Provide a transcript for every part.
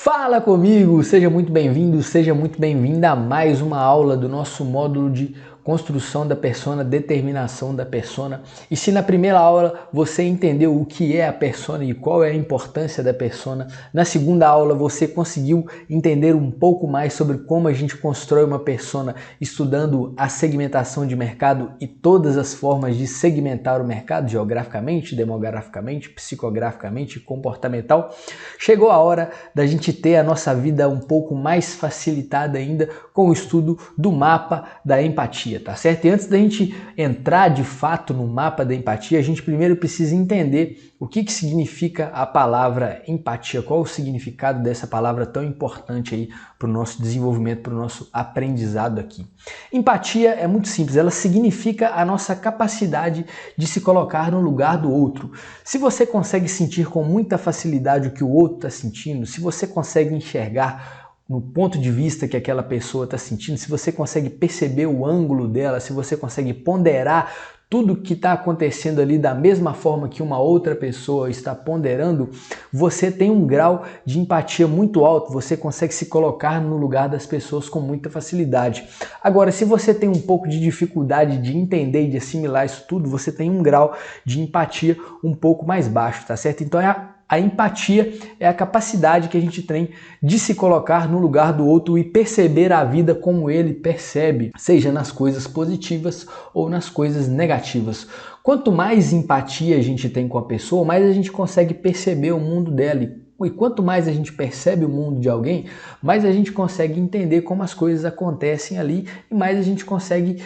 Fala comigo, seja muito bem-vindo, seja muito bem-vinda a mais uma aula do nosso módulo de construção da persona, determinação da persona. E se na primeira aula você entendeu o que é a persona e qual é a importância da persona, na segunda aula você conseguiu entender um pouco mais sobre como a gente constrói uma persona estudando a segmentação de mercado e todas as formas de segmentar o mercado geograficamente, demograficamente, psicograficamente, comportamental, chegou a hora da gente ter a nossa vida um pouco mais facilitada ainda com o estudo do mapa da empatia, tá certo? E antes da gente entrar de fato no mapa da empatia, a gente primeiro precisa entender o que significa a palavra empatia, qual o significado dessa palavra tão importante aí para o nosso desenvolvimento, para o nosso aprendizado aqui. Empatia é muito simples, ela significa a nossa capacidade de se colocar no lugar do outro. Se você consegue sentir com muita facilidade o que o outro está sentindo, se você consegue enxergar no ponto de vista que aquela pessoa está sentindo, se você consegue perceber o ângulo dela, se você consegue ponderar tudo que está acontecendo ali da mesma forma que uma outra pessoa está ponderando, você tem um grau de empatia muito alto, você consegue se colocar no lugar das pessoas com muita facilidade. Agora, se você tem um pouco de dificuldade de entender e de assimilar isso tudo, você tem um grau de empatia um pouco mais baixo, tá certo? Então a empatia é a capacidade que a gente tem de se colocar no lugar do outro e perceber a vida como ele percebe, seja nas coisas positivas ou nas coisas negativas. Quanto mais empatia a gente tem com a pessoa, mais a gente consegue perceber o mundo dela. E quanto mais a gente percebe o mundo de alguém, mais a gente consegue entender como as coisas acontecem ali e mais a gente consegue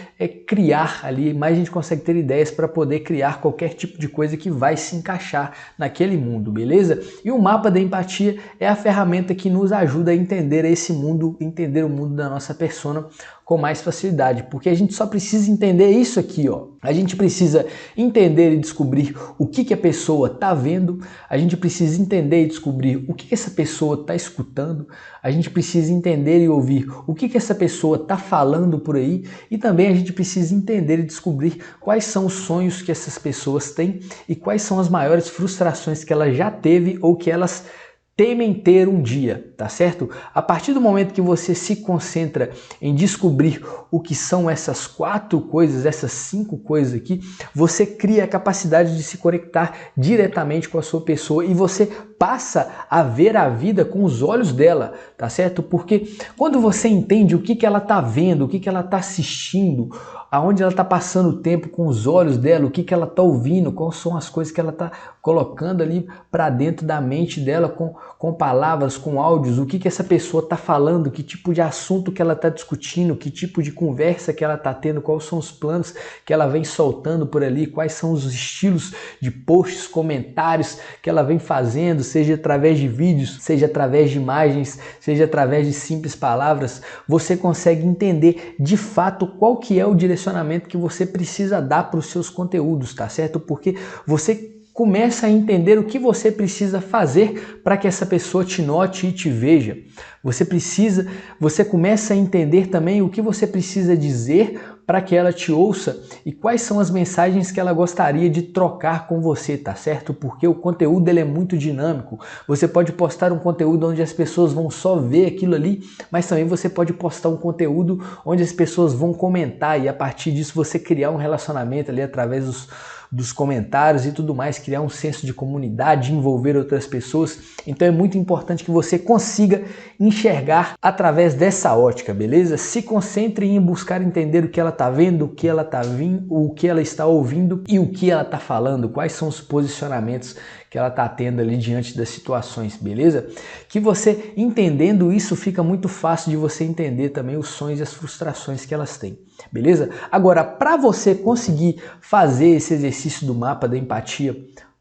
criar ali, mais a gente consegue ter ideias para poder criar qualquer tipo de coisa que vai se encaixar naquele mundo, beleza? E o mapa da empatia é a ferramenta que nos ajuda a entender esse mundo, entender o mundo da nossa persona com mais facilidade, porque a gente só precisa entender isso aqui, ó. A gente precisa entender e descobrir o que a pessoa está vendo, a gente precisa entender e descobrir o que essa pessoa está escutando, a gente precisa entender e ouvir o que essa pessoa está falando por aí e também a gente precisa entender e descobrir quais são os sonhos que essas pessoas têm e quais são as maiores frustrações que ela já teve ou que elas temem ter um dia, tá certo? A partir do momento que você se concentra em descobrir o que são essas 4 coisas, essas 5 coisas aqui, você cria a capacidade de se conectar diretamente com a sua pessoa e você passa a ver a vida com os olhos dela, tá certo? Porque quando você entende o que ela tá vendo, o que ela tá assistindo, aonde ela tá passando o tempo com os olhos dela, o que ela tá ouvindo, quais são as coisas que ela tá colocando ali para dentro da mente dela com palavras, com áudios, o que essa pessoa tá falando, que tipo de assunto que ela tá discutindo, que tipo de conversa que ela tá tendo, quais são os planos que ela vem soltando por ali, quais são os estilos de posts, comentários que ela vem fazendo, seja através de vídeos, seja através de imagens, seja através de simples palavras, você consegue entender de fato qual que é o direcionamento que você precisa dar para os seus conteúdos, tá certo? Porque você começa a entender o que você precisa fazer para que essa pessoa te note e te veja. Você começa a entender também o que você precisa dizer para que ela te ouça e quais são as mensagens que ela gostaria de trocar com você, tá certo? Porque o conteúdo ele é muito dinâmico. Você pode postar um conteúdo onde as pessoas vão só ver aquilo ali, mas também você pode postar um conteúdo onde as pessoas vão comentar e a partir disso você criar um relacionamento ali através dos comentários e tudo mais, criar um senso de comunidade, envolver outras pessoas. Então é muito importante que você consiga enxergar através dessa ótica, beleza? Se concentre em buscar entender o que ela está vendo, o que ela está vindo, o que ela está ouvindo e o que ela está falando, quais são os posicionamentos que ela está tendo ali diante das situações, beleza? Que você entendendo isso fica muito fácil de você entender também os sonhos e as frustrações que elas têm, beleza? Agora, para você conseguir fazer esse exercício do mapa da empatia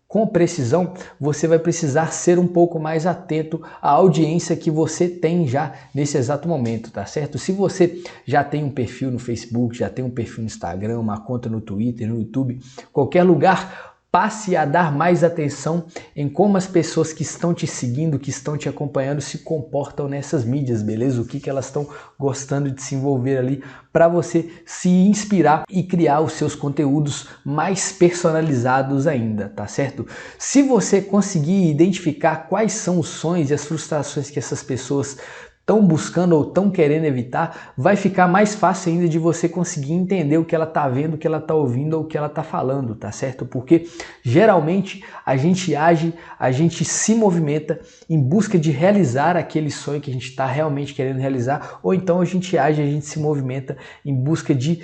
com precisão, você vai precisar ser um pouco mais atento à audiência que você tem já nesse exato momento, tá certo? Se você já tem um perfil no Facebook, já tem um perfil no Instagram, uma conta no Twitter, no YouTube, qualquer lugar, passe a dar mais atenção em como as pessoas que estão te seguindo, que estão te acompanhando, se comportam nessas mídias, beleza? O que elas estão gostando de se envolver ali, para você se inspirar e criar os seus conteúdos mais personalizados ainda, tá certo? Se você conseguir identificar quais são os sonhos e as frustrações que essas pessoas estão buscando ou estão querendo evitar, vai ficar mais fácil ainda de você conseguir entender o que ela está vendo, o que ela está ouvindo ou o que ela está falando, tá certo? Porque geralmente a gente age, a gente se movimenta em busca de realizar aquele sonho que a gente está realmente querendo realizar, ou então a gente age, a gente se movimenta em busca de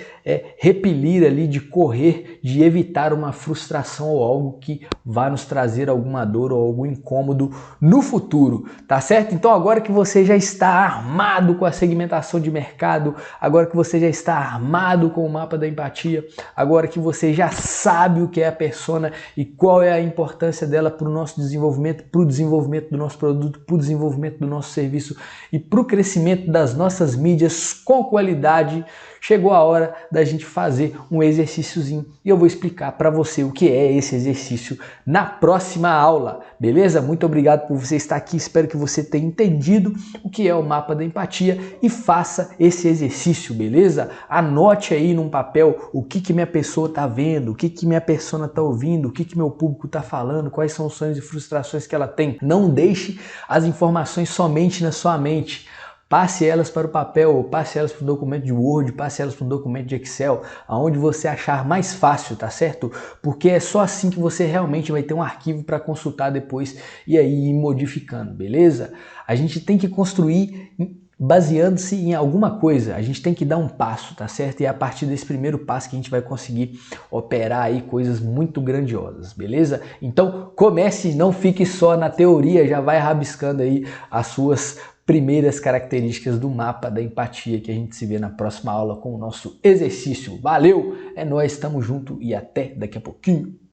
repelir ali, de correr, de evitar uma frustração ou algo que vá nos trazer alguma dor ou algum incômodo no futuro, tá certo? Então agora que você já está armado com a segmentação de mercado, agora que você já está armado com o mapa da empatia, agora que você já sabe o que é a persona e qual é a importância dela para o nosso desenvolvimento, para o desenvolvimento do nosso produto, para o desenvolvimento do nosso serviço e para o crescimento das nossas mídias com qualidade, chegou a hora da gente fazer um exercíciozinho e eu vou explicar para você o que é esse exercício na próxima aula, beleza? Muito obrigado por você estar aqui, espero que você tenha entendido o que é o mapa da empatia e faça esse exercício, beleza? Anote aí num papel o que minha pessoa está vendo, o que minha persona está ouvindo, o que meu público está falando, quais são os sonhos e frustrações que ela tem. Não deixe as informações somente na sua mente. Passe elas para o papel, ou passe elas para um documento de Word, passe elas para um documento de Excel, aonde você achar mais fácil, tá certo? Porque é só assim que você realmente vai ter um arquivo para consultar depois e aí ir modificando, beleza? A gente tem que construir baseando-se em alguma coisa, a gente tem que dar um passo, tá certo? E é a partir desse primeiro passo que a gente vai conseguir operar aí coisas muito grandiosas, beleza? Então comece, não fique só na teoria, já vai rabiscando aí as suas primeiras características do mapa da empatia, que a gente se vê na próxima aula com o nosso exercício. Valeu, é nóis, tamo junto e até daqui a pouquinho.